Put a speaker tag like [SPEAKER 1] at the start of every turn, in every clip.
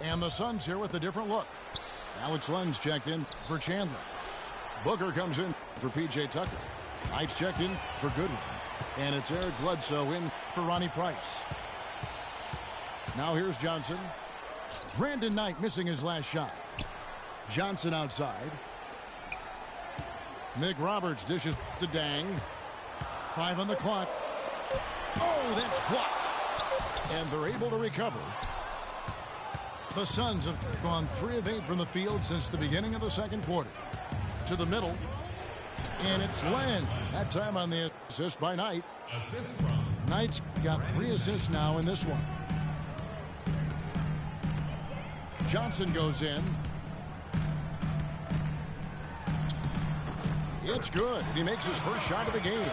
[SPEAKER 1] And the Suns here with a different look. Alex Len's checked in for Chandler. Booker comes in for P.J. Tucker. Knight's checked in for Goodwin. And it's Eric Bledsoe in for Ronnie Price. Now here's Johnson. Brandon Knight missing his last shot. Johnson outside. Nick Roberts dishes to Dang. 5 on the clock. Oh, that's blocked. And they're able to recover. The Suns have gone 3 of 8 from the field since the beginning of the second quarter. To the middle. And it's Len. That time on the assist by Knight.
[SPEAKER 2] Assist from
[SPEAKER 1] Knight's got 3 assists now in this one. Johnson goes in. It's good. He makes his first shot of the game.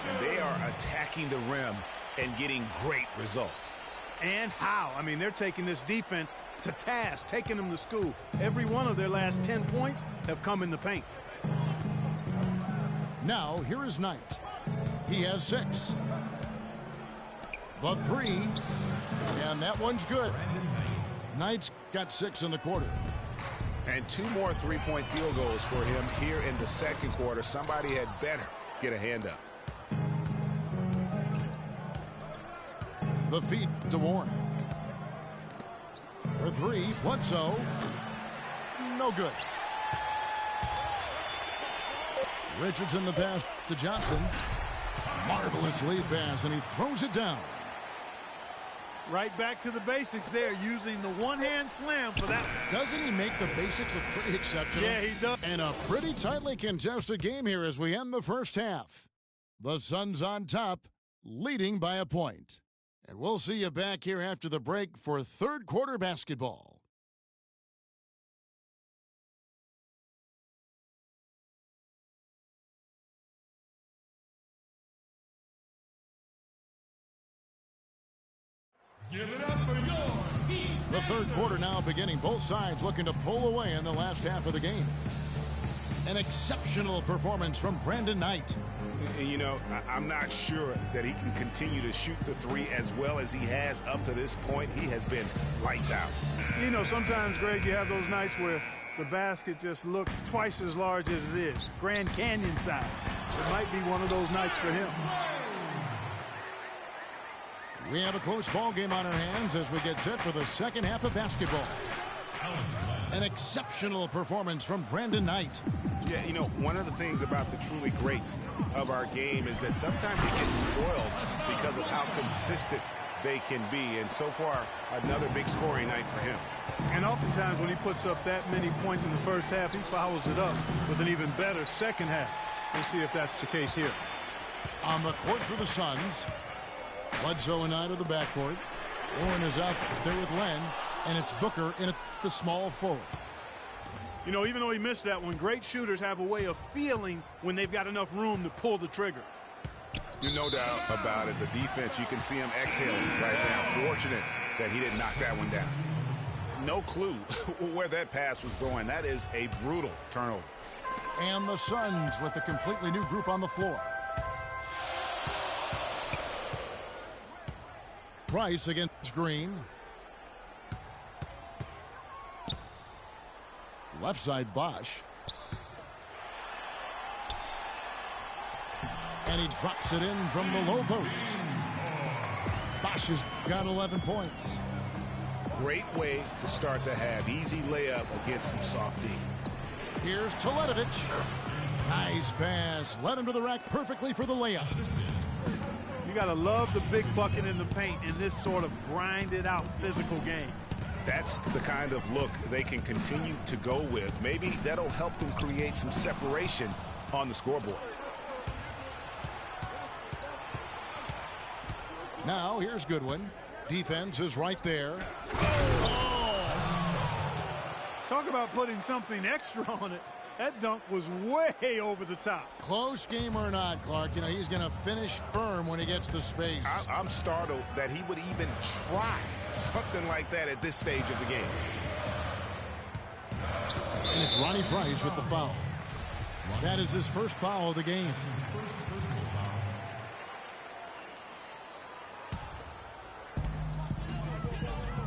[SPEAKER 3] And they are attacking the rim and getting great results.
[SPEAKER 4] And how? I mean, they're taking this defense to task, taking them to school. Every one of their last 10 points have come in the paint.
[SPEAKER 1] Now, here is Knight. He has 6. The 3. And that one's good. Knight's got 6 in the quarter.
[SPEAKER 3] And 2 more three-point field goals for him here in the second quarter. Somebody had better get a hand up.
[SPEAKER 1] The feed to Warren. For 3, Bledsoe. No good. Richardson the pass to Johnson. Marvelous lead pass, and he throws it down.
[SPEAKER 4] Right back to the basics there, using the one-hand slam for that.
[SPEAKER 1] Doesn't he make the basics look pretty exceptional?
[SPEAKER 4] Yeah, he does.
[SPEAKER 1] And a pretty tightly contested game here as we end the first half. The Suns on top, leading by a point. And we'll see you back here after the break for third quarter basketball.
[SPEAKER 2] Give it up for your Heat.
[SPEAKER 1] The third quarter now beginning. Both sides looking to pull away in the last half of the game. An exceptional performance from Brandon Knight.
[SPEAKER 3] And, you know, I'm not sure that he can continue to shoot the 3 as well as he has up to this point. He has been lights out.
[SPEAKER 4] You know, sometimes, Greg, you have those nights where the basket just looks twice as large as it is. Grand Canyon size. It might be one of those nights for him.
[SPEAKER 1] We have a close ball game on our hands as we get set for the second half of basketball. An exceptional performance from Brandon Knight.
[SPEAKER 3] Yeah, you know, one of the things about the truly greats of our game is that sometimes it gets spoiled because of how consistent they can be. And so far, another big scoring night for him.
[SPEAKER 4] And oftentimes when he puts up that many points in the first half, he follows it up with an even better second half. We'll see if that's the case here.
[SPEAKER 1] On the court for the Suns, Bledsoe and Knight of the backcourt. Warren is out there with Len, and it's Booker in at the small forward.
[SPEAKER 4] You know, even though he missed that one, great shooters have a way of feeling when they've got enough room to pull the trigger.
[SPEAKER 3] There's no doubt about it. The defense, you can see him exhaling right now. Fortunate that he didn't knock that one down. No clue where that pass was going. That is a brutal turnover.
[SPEAKER 1] And the Suns with a completely new group on the floor. Price against Green. Left side Bosch. And he drops it in from the low post. Bosch has got 11 points.
[SPEAKER 3] Great way to start the half. Easy layup against some soft D.
[SPEAKER 1] Here's Teletovic. Nice pass. Led him to the rack perfectly for the layup.
[SPEAKER 4] You got to love the big bucket in the paint in this sort of grinded out physical game.
[SPEAKER 3] That's the kind of look they can continue to go with. Maybe that'll help them create some separation on the scoreboard.
[SPEAKER 1] Now here's Goodwin. Defense is right there.
[SPEAKER 4] Talk about putting something extra on it. That dunk was way over the top.
[SPEAKER 1] Close game or not, Clark, you know, he's going to finish firm when he gets the space.
[SPEAKER 3] I'm startled that he would even try something like that at this stage of the game.
[SPEAKER 1] And it's Ronnie Price with the foul. That is his first foul of the game.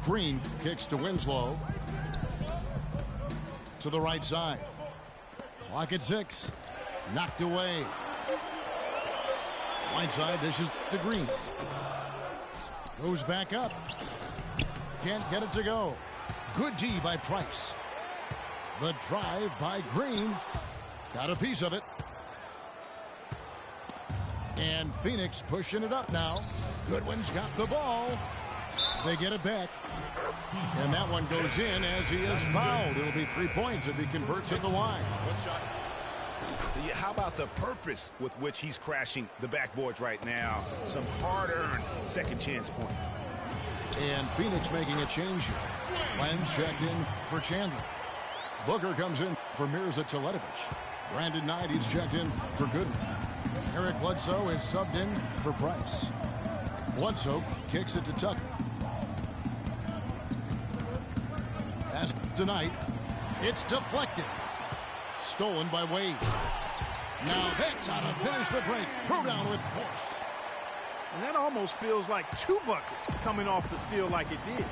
[SPEAKER 1] Green kicks to Winslow. To the right side. Clock at 6. Knocked away. Whiteside dishes to Green. Goes back up. Can't get it to go. Good D by Price. The drive by Green. Got a piece of it. And Phoenix pushing it up now. Goodwin's got the ball. They get it back. And that one goes in as he is fouled. It'll be 3 points if he converts at the line.
[SPEAKER 3] How about the purpose with which he's crashing the backboards right now? Some hard-earned second chance points.
[SPEAKER 1] And Phoenix making a change here. Len's checked in for Chandler. Booker comes in for Mirza Teletovic. Brandon Knight, he's checked in for Goodwin. Eric Bledsoe is subbed in for Price. Bledsoe kicks it to Tucker. Pass to Knight. It's deflected. Stolen by Wade. Now that's how to finish the break. Throw down with force.
[SPEAKER 4] And that almost feels like 2 buckets coming off the steal like it did.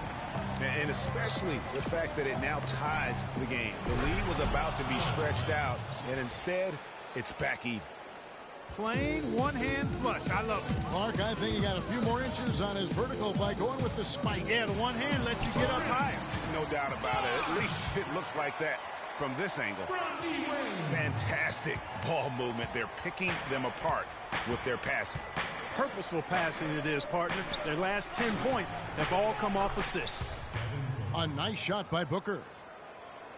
[SPEAKER 3] And especially the fact that it now ties the game. The lead was about to be stretched out, and instead, it's back even.
[SPEAKER 4] Plain one-hand flush. I love it.
[SPEAKER 1] Clark, I think he got a few more inches on his vertical by going with the spike.
[SPEAKER 4] Yeah, the one hand lets you get up higher.
[SPEAKER 3] No doubt about it. At least it looks like that from this angle. Fantastic ball movement. They're picking them apart with their passing.
[SPEAKER 4] Purposeful passing it is, partner. Their last 10 points have all come off assists.
[SPEAKER 1] A nice shot by Booker.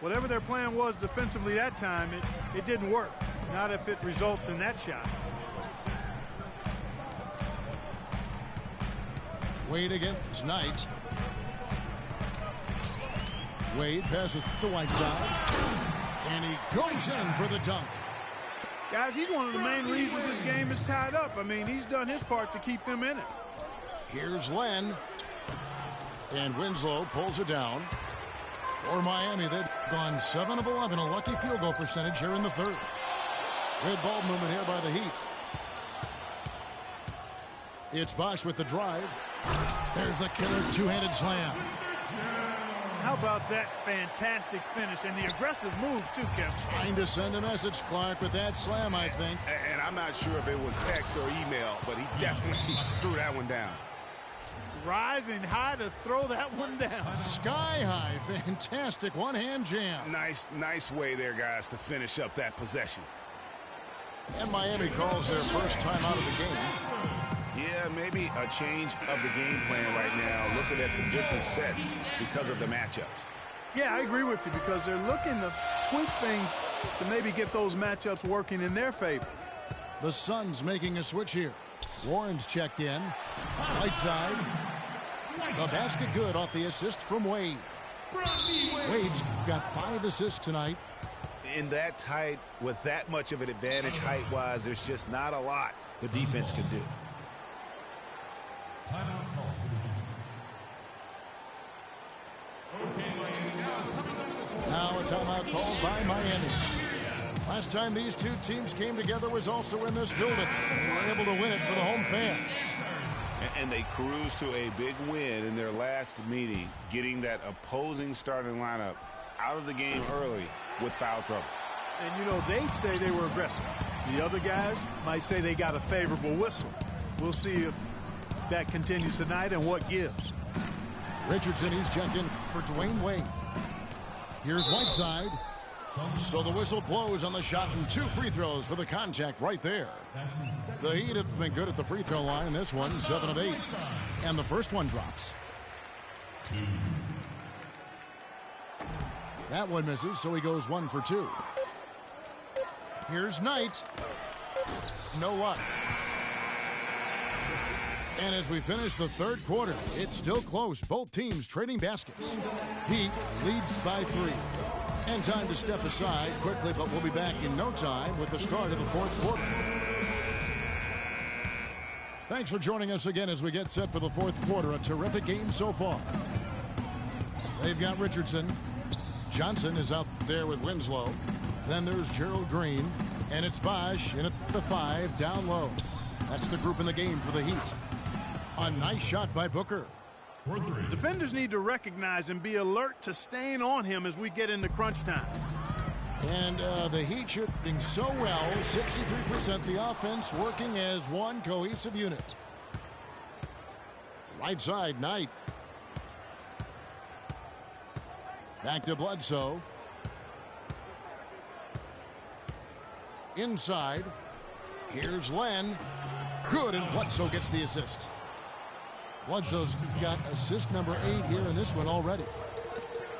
[SPEAKER 4] Whatever their plan was defensively that time, it didn't work. Not if it results in that shot.
[SPEAKER 1] Wade against Knight. Wade passes to Whiteside. And he goes in for the dunk.
[SPEAKER 4] Guys, he's one of the main reasons this game is tied up. I mean, he's done his part to keep them in it.
[SPEAKER 1] Here's Len. And Winslow pulls it down. For Miami, they've gone 7 of 11, a lucky field goal percentage here in the third. Good ball movement here by the Heat. It's Bosch with the drive. There's the killer two-handed slam.
[SPEAKER 4] How about that fantastic finish and the aggressive move, too, Kevin?
[SPEAKER 1] Trying to send a message, Clark, with that slam, I think.
[SPEAKER 3] And I'm not sure if it was text or email, but he definitely threw that one down.
[SPEAKER 4] Rising high to throw that one down.
[SPEAKER 1] Sky high. Fantastic one-hand jam.
[SPEAKER 3] Nice way there, guys, to finish up that possession.
[SPEAKER 1] And Miami calls their first time out of the game.
[SPEAKER 3] Yeah, maybe a change of the game plan right now, looking at some different sets because of the matchups.
[SPEAKER 4] Yeah, I agree with you because they're looking to tweak things to maybe get those matchups working in their favor.
[SPEAKER 1] The Suns making a switch here. Warren's checked in. Whiteside. The basket good off the assist from Wade. Wade's got 5 assists tonight.
[SPEAKER 3] In that tight, with that much of an advantage height-wise, there's just not a lot the defense can do.
[SPEAKER 1] Now a timeout called by Miami. Last time these two teams came together was also in this building. They were able to win it for the home fans.
[SPEAKER 3] And they cruised to a big win in their last meeting, getting that opposing starting lineup out of the game early with foul trouble.
[SPEAKER 4] And, you know, they'd say they were aggressive. The other guys might say they got a favorable whistle. We'll see if that continues tonight and what gives.
[SPEAKER 1] Richardson, he's checked in for Dwayne Wade. Here's Whiteside. So the whistle blows on the shot and 2 free throws for the contact right there. The Heat have been good at the free throw line. This one, 7 of 8. And the first one drops. That one misses, so he goes 1 for 2. Here's Knight. No luck. And as we finish the third quarter, it's still close. Both teams trading baskets. Heat leads by 3. And time to step aside quickly, but we'll be back in no time with the start of the fourth quarter. Thanks for joining us again as we get set for the fourth quarter. A terrific game so far. They've got Richardson. Johnson is out there with Winslow. Then there's Gerald Green. And it's Bosch in at the 5 down low. That's the group in the game for the Heat. A nice shot by Booker.
[SPEAKER 2] for 3.
[SPEAKER 4] Defenders need to recognize and be alert to staying on him as we get into crunch time.
[SPEAKER 1] And the Heat shooting so well, 63%, the offense working as one cohesive unit. Right side, Knight. Back to Bledsoe. Inside. Here's Len. Good, and Bledsoe gets the assist. Bledsoe's got assist number 8 here in this one already.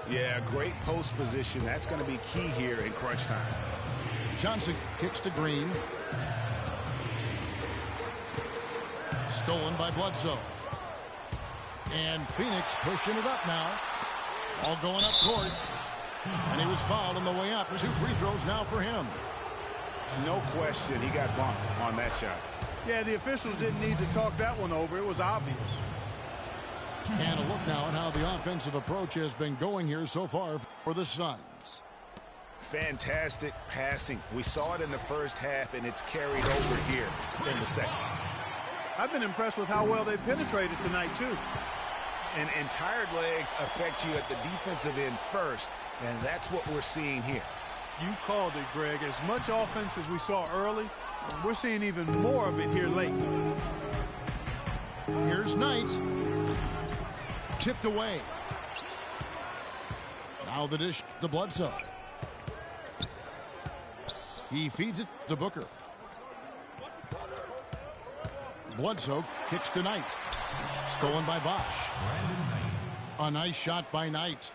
[SPEAKER 3] Yeah, great post position. That's going to be key here in crunch time.
[SPEAKER 1] Johnson kicks to Green. Stolen by Bledsoe. And Phoenix pushing it up now. All going up court. And he was fouled on the way up. 2 free throws now for him.
[SPEAKER 3] No question, he got bumped on that shot.
[SPEAKER 4] Yeah, the officials didn't need to talk that one over. It was obvious.
[SPEAKER 1] And a look now at how the offensive approach has been going here so far for the Suns.
[SPEAKER 3] Fantastic passing. We saw it in the first half, and it's carried over here in the second.
[SPEAKER 4] I've been impressed with how well they penetrated tonight, too.
[SPEAKER 3] And tired legs affect you at the defensive end first, and that's what we're seeing here.
[SPEAKER 4] You called it, Greg. As much offense as we saw early, we're seeing even more of it here late.
[SPEAKER 1] Here's Knight. Tipped away. Now the dish to Bledsoe. He feeds it to Booker. Bledsoe kicks to Knight. Stolen by Bosch. A nice shot by Knight.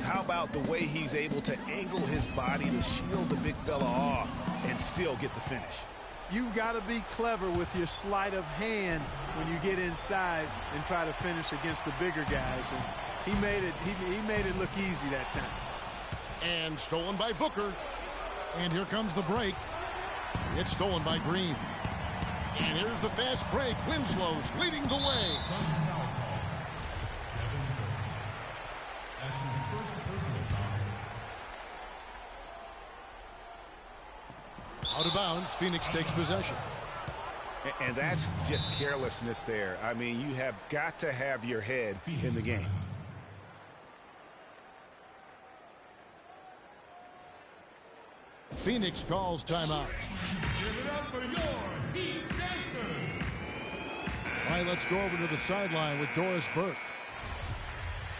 [SPEAKER 3] How about the way he's able to angle his body to shield the big fella off and still get the finish?
[SPEAKER 4] You've got to be clever with your sleight of hand when you get inside and try to finish against the bigger guys. And he made it look easy that time.
[SPEAKER 1] And stolen by Booker. And here comes the break. It's stolen by Green. And here's the fast break. Winslow's leading the way.
[SPEAKER 2] Suns foul call. Kevin Durant. That's his first personal foul.
[SPEAKER 1] Out of bounds. Phoenix takes possession.
[SPEAKER 3] And that's just carelessness there. I mean, you have got to have your head in the game.
[SPEAKER 1] Phoenix calls timeout.
[SPEAKER 2] Give it up for your Heat dancers.
[SPEAKER 1] All right, let's go over to the sideline with Doris Burke.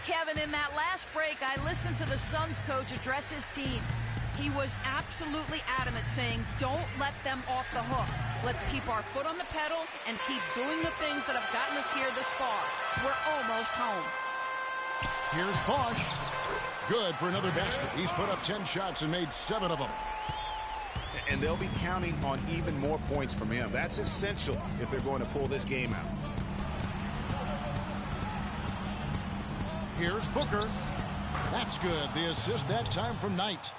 [SPEAKER 5] Kevin, in that last break, I listened to the Suns coach address his team. He was absolutely adamant, saying, don't let them off the hook. Let's keep our foot on the pedal and keep doing the things that have gotten us here this far. We're almost home.
[SPEAKER 1] Here's Bosch. Good for another basket. He's put up 10 shots and made 7 of them.
[SPEAKER 3] And they'll be counting on even more points from him. That's essential if they're going to pull this game out.
[SPEAKER 1] Here's Booker. That's good. The assist that time from Knight.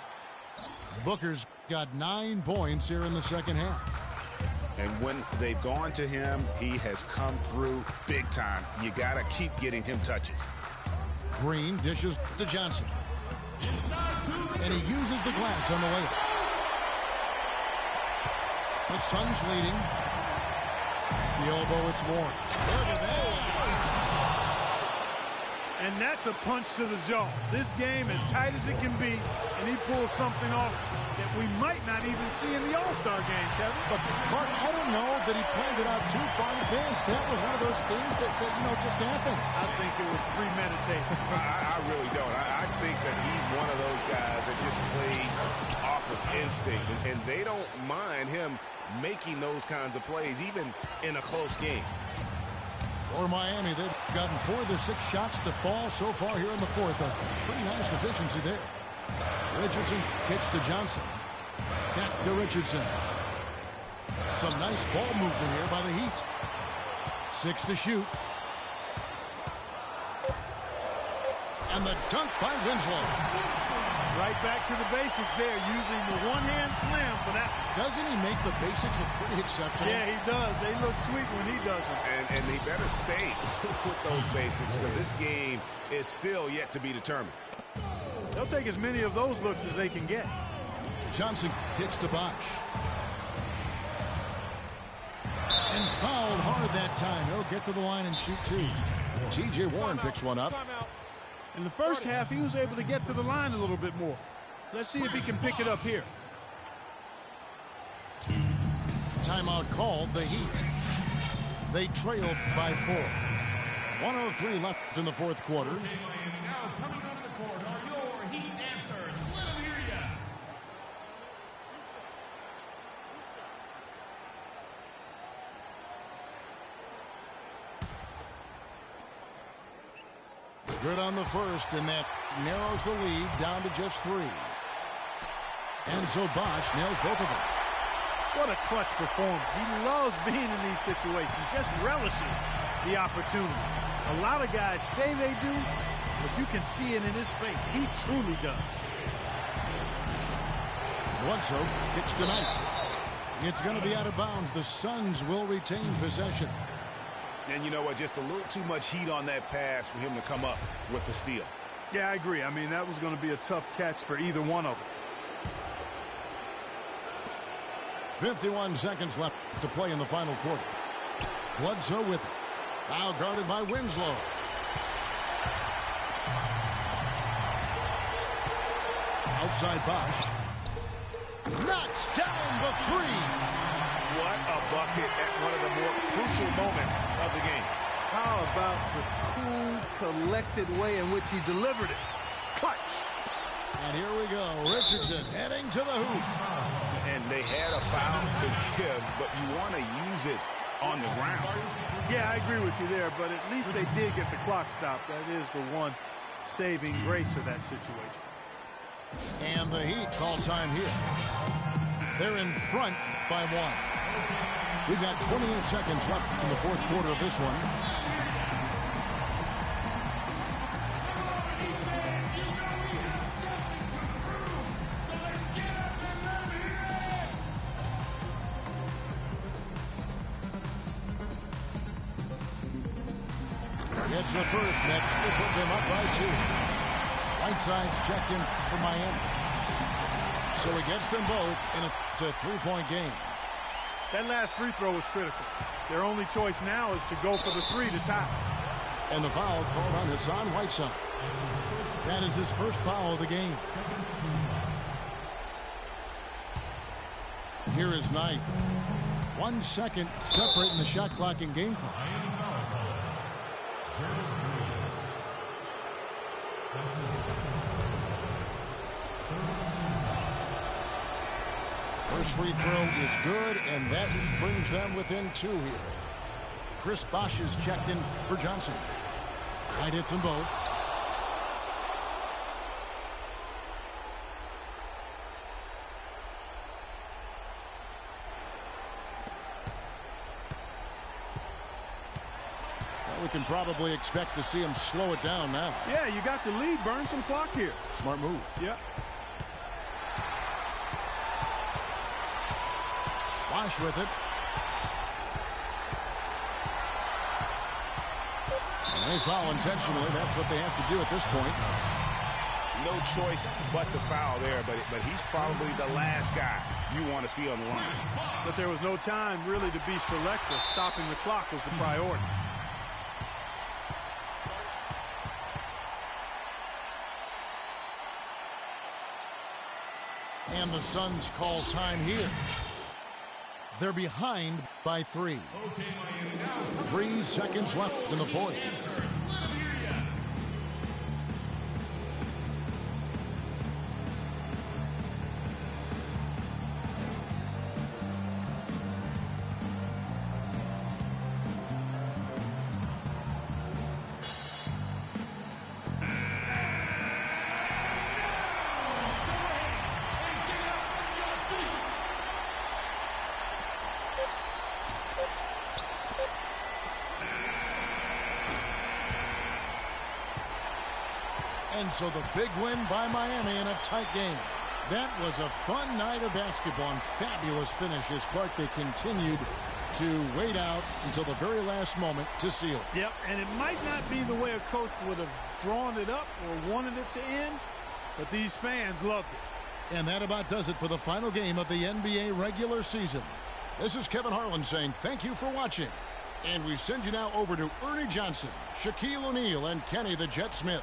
[SPEAKER 1] Booker's got 9 points here in the second half.
[SPEAKER 3] And when they've gone to him, he has come through big time. You got to keep getting him touches.
[SPEAKER 1] Green dishes to Johnson. And he uses the glass on the layup. The Suns leading. The elbow, it's warm.
[SPEAKER 4] And that's a punch to the jaw. This game as tight as it can be, and he pulls something off that we might not even see in the All-Star game, Kevin.
[SPEAKER 1] But, Mark, I don't know that he planned it out too far in advance. That was one of those things that just happened.
[SPEAKER 4] I think it was premeditated.
[SPEAKER 3] I really don't. I think that he's one of those guys that just plays off of instinct. And they don't mind him making those kinds of plays, even in a close game.
[SPEAKER 1] For Miami, they've gotten 4 of their 6 shots to fall so far here in the fourth. A pretty nice efficiency there. Richardson kicks to Johnson. Back to Richardson. Some nice ball movement here by the Heat. 6 to shoot. And the dunk by Winslow.
[SPEAKER 4] Right back to the basics there, using the one-hand slam for that.
[SPEAKER 1] Doesn't he make the basics look pretty exceptional?
[SPEAKER 4] Yeah, he does. They look sweet when he does them.
[SPEAKER 3] And he better stay with those basics because this game is still yet to be determined.
[SPEAKER 4] They'll take as many of those looks as they can get.
[SPEAKER 1] Johnson kicks to Bosch. And fouled hard that time. He'll get to the line and shoot 2. T.J. Warren picks one up.
[SPEAKER 4] In the first half, he was able to get to the line a little bit more. Let's see if he can pick it up here.
[SPEAKER 1] Timeout called, the Heat. They trailed by 4. 1:03 left in the fourth quarter.
[SPEAKER 2] Okay, Miami, now coming onto the court are your Heat dancers. Let them hear ya.
[SPEAKER 1] Good on the first, and that narrows the lead down to just 3. And so Bosch nails both of them.
[SPEAKER 4] What a clutch performance. He loves being in these situations, just relishes the opportunity. A lot of guys say they do, but you can see it in his face. He truly does.
[SPEAKER 1] Bledsoe kicks tonight. It's going to be out of bounds. The Suns will retain possession.
[SPEAKER 3] And you know what? Just a little too much heat on that pass for him to come up with the steal.
[SPEAKER 4] Yeah, I agree. I mean, that was going to be a tough catch for either one of them.
[SPEAKER 1] 51 seconds left to play in the final quarter. Bledsoe with it. Now guarded by Winslow. Outside Bosch. Knocks down the 3.
[SPEAKER 3] What a bucket at one of the more crucial moments of the game.
[SPEAKER 4] How about the cool, collected way in which he delivered it? Clutch.
[SPEAKER 1] And here we go. Richardson heading to the hoop.
[SPEAKER 3] And they had a foul to give, but you want to use it on the ground.
[SPEAKER 4] Yeah, I agree with you there, but at least they did get the clock stopped. That is the one saving grace of that situation.
[SPEAKER 1] And the Heat call time here. They're in front by 1. We've got 28 seconds left in the fourth quarter of this one. It's the first net. They put them up by 2. Whiteside's checked in for Miami. So he gets them both, and it's a 3-point game.
[SPEAKER 4] That last free throw was critical. Their only choice now is to go for the 3 to tie.
[SPEAKER 1] And the foul called on Hassan Whiteside. That is his first foul of the game. Here is Knight. 1 second separating the shot clock and game clock. First free throw is good, and that brings them within 2 here. Chris Bosch is checked in for Johnson. Knight hits them both. We can probably expect to see him slow it down now.
[SPEAKER 4] Yeah, you got the lead. Burn some clock here.
[SPEAKER 1] Smart move.
[SPEAKER 4] Yep.
[SPEAKER 1] Bosch with it. And they foul intentionally. That's what they have to do at this point.
[SPEAKER 3] No choice but to foul there, but he's probably the last guy you want to see on the line.
[SPEAKER 4] But there was no time really to be selective. Stopping the clock was the priority.
[SPEAKER 1] And the Suns call time here. They're behind by 3. 3 seconds left in the fourth. And so the big win by Miami in a tight game. That was a fun night of basketball and fabulous finishes. Clark, they continued to wait out until the very last moment to seal.
[SPEAKER 4] Yep, and it might not be the way a coach would have drawn it up or wanted it to end, but these fans loved it.
[SPEAKER 1] And that about does it for the final game of the NBA regular season. This is Kevin Harlan saying thank you for watching, And we send you now over to Ernie Johnson, Shaquille O'Neal, and Kenny the Jet Smith.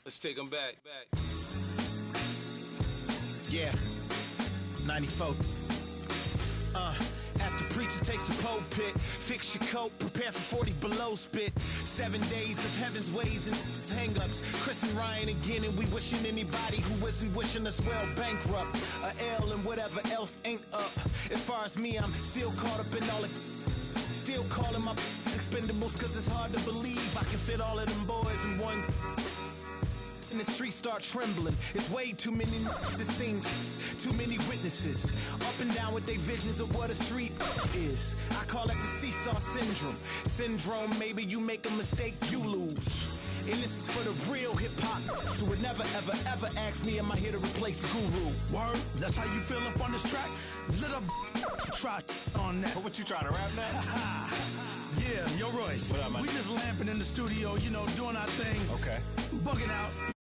[SPEAKER 6] Let's take them back.
[SPEAKER 7] Yeah, 94. As the preacher takes the pulpit, fix your coat, prepare for 40 below spit. 7 days of heaven's ways and hang-ups. Chris and Ryan again, and we wishing anybody who isn't wishing us well bankrupt. A L and whatever else ain't up. As far as me, I'm still caught up in all it. Still calling my expendables, cause it's hard to believe I can fit all of them boys in one. And the streets start trembling. It's way too many it seems. Too many witnesses. Up and down with their visions of what a street is. I call it the seesaw syndrome. Maybe you make a mistake, you lose. And this is for the real hip-hop. So would never, ever, ever ask me, am I here to replace a guru?
[SPEAKER 6] Word? That's how you feel up on this track? Little try on that.
[SPEAKER 8] What you trying to rap now?
[SPEAKER 6] Yeah, yo, Royce.
[SPEAKER 8] What up, man?
[SPEAKER 6] We just lamping in the studio, you know, doing our thing.
[SPEAKER 8] Okay.
[SPEAKER 6] Bugging out.